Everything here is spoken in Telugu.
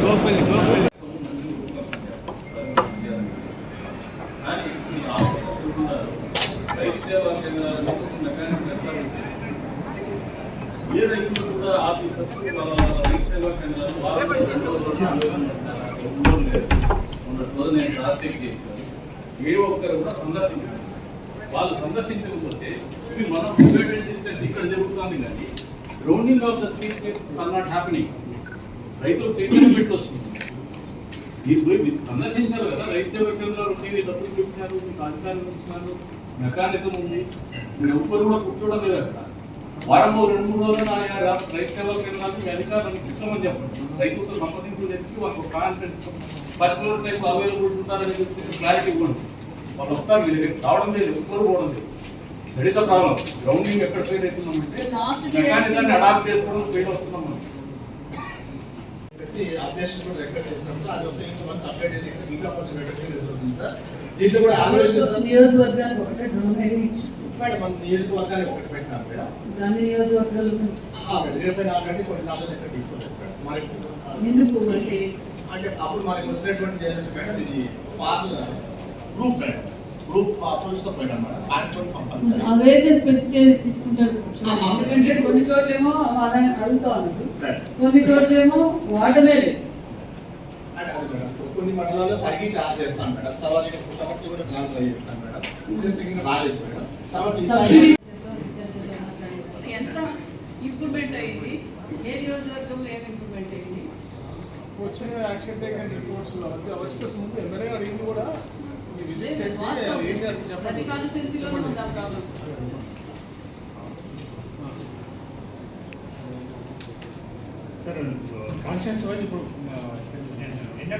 గోపల్లి గోపల్లి రైతు సేవా కేంద్రాలను ఏ రైతులు కూడా ఆఫీసర్స్ రైతు సేవా కేంద్రాలు నేను క్రాస్ చెక్ చేశాను. ఏ ఒక్కరు కూడా సందర్శించారు. వాళ్ళు సందర్శించకపోతే ఇవి మనం తీసుకెళ్ళి ఇక్కడ జరుగుతుంది కానీ rounding off the species are not happening. రైతులు చైతన్యం పెట్టి వస్తుంది. మీరు పోయి సందర్శించారు కదా, రైతు సేవా కేంద్రాలు ఉండేవి, డబ్బులు పెట్టినారు, మీకు అధికారులు ఇచ్చినారు, మెకానిజం ఉంది. మీరు ఎవ్వరు కూడా కూర్చోవడం లేదు అక్కడ. వారం 2-3 రోజులు ఆయా రైతు సేవా కేంద్రాలకు మీ అధికారులను కూర్చోమని చెప్పండి. రైతులతో సంప్రదింపులు తెచ్చి వాళ్ళకు కాన్ఫిడెన్స్ పర్టికులర్ టైప్ అవైలబుల్ ఉంటారని చెప్పేసి క్లారిటీ ఇవ్వండి. వాళ్ళు వస్తారు, మీ దగ్గర రావడం లేదు, ఎవ్వరు పోవడం లేదు. That is the problem. Grounding ఎక్కడ ఫెయిల్ అవుతున్నామంటే మెకానిజాన్ని అడాప్ట్ చేసుకోవడం ఫెయిల్ అవుతున్నాం. అప్డేషన్ కూడా రికార్డ్ చేస్తాము. అది వస్తే ఇంకా మనం సపరేట్ చేసి ఇంకా కొంచెం బెటర్ చేస్తుంది సార్. దీంట్లో కూడా యావరేజ్ నియోజకవర్గానికి ఒకటే డ్రోన్ మేడం మన నియోజకవర్గానికి ఒకటి పెట్టినాం మేడం. అన్ని నియోజకవర్గాలు ఆల్రెడీ కొన్ని దాంట్లో ఎక్కడ తీసుకోలేదు మేడం. ఎందుకు అంటే అప్పుడు మనకి వచ్చినటువంటి ఏంటంటే మేడం ఇది ఫార్మ్ ప్రూఫ్ మేడం. ప్రూఫ్ చూస్తాం మేడం. మనం ఫ్యాక్టరీ కంపల్సరీ అవైతే స్పెసిఫిక్ తీసుకుంటారు. ఎందుకంటే కొన్ని చోట్లేమో వాళ్ళని అడుగుతా ఉన్నారు, కొన్ని చోట్లేమో వాటమే లేదు. కొన్ని మండలాల్లో తగ్గి చార్జ్ చేస్తాం మేడం. తర్వాత పుట్టపర్తి కూడా ప్లాన్ ట్రై చేస్తాం మేడం. జస్ట్ ఇంకా రాలేదు మేడం. తర్వాత ఎంత ఇంప్రూవ్మెంట్ అయింది, ఏ నియోజకవర్గంలో ఏమి ఇంప్రూవ్మెంట్ అయింది? వచ్చిన యాక్షన్ టేకన్ రిపోర్ట్స్ వచ్చే ముందు ఎమ్మెల్యే అడిగింది కూడా ప్రతి కాన్స్టిట్యున్సీలోనూ ఉందా ప్రాబ్లం? సార్ కాన్స్టిట్యూన్స్ వైజ్ ఇప్పుడు ఎన్నో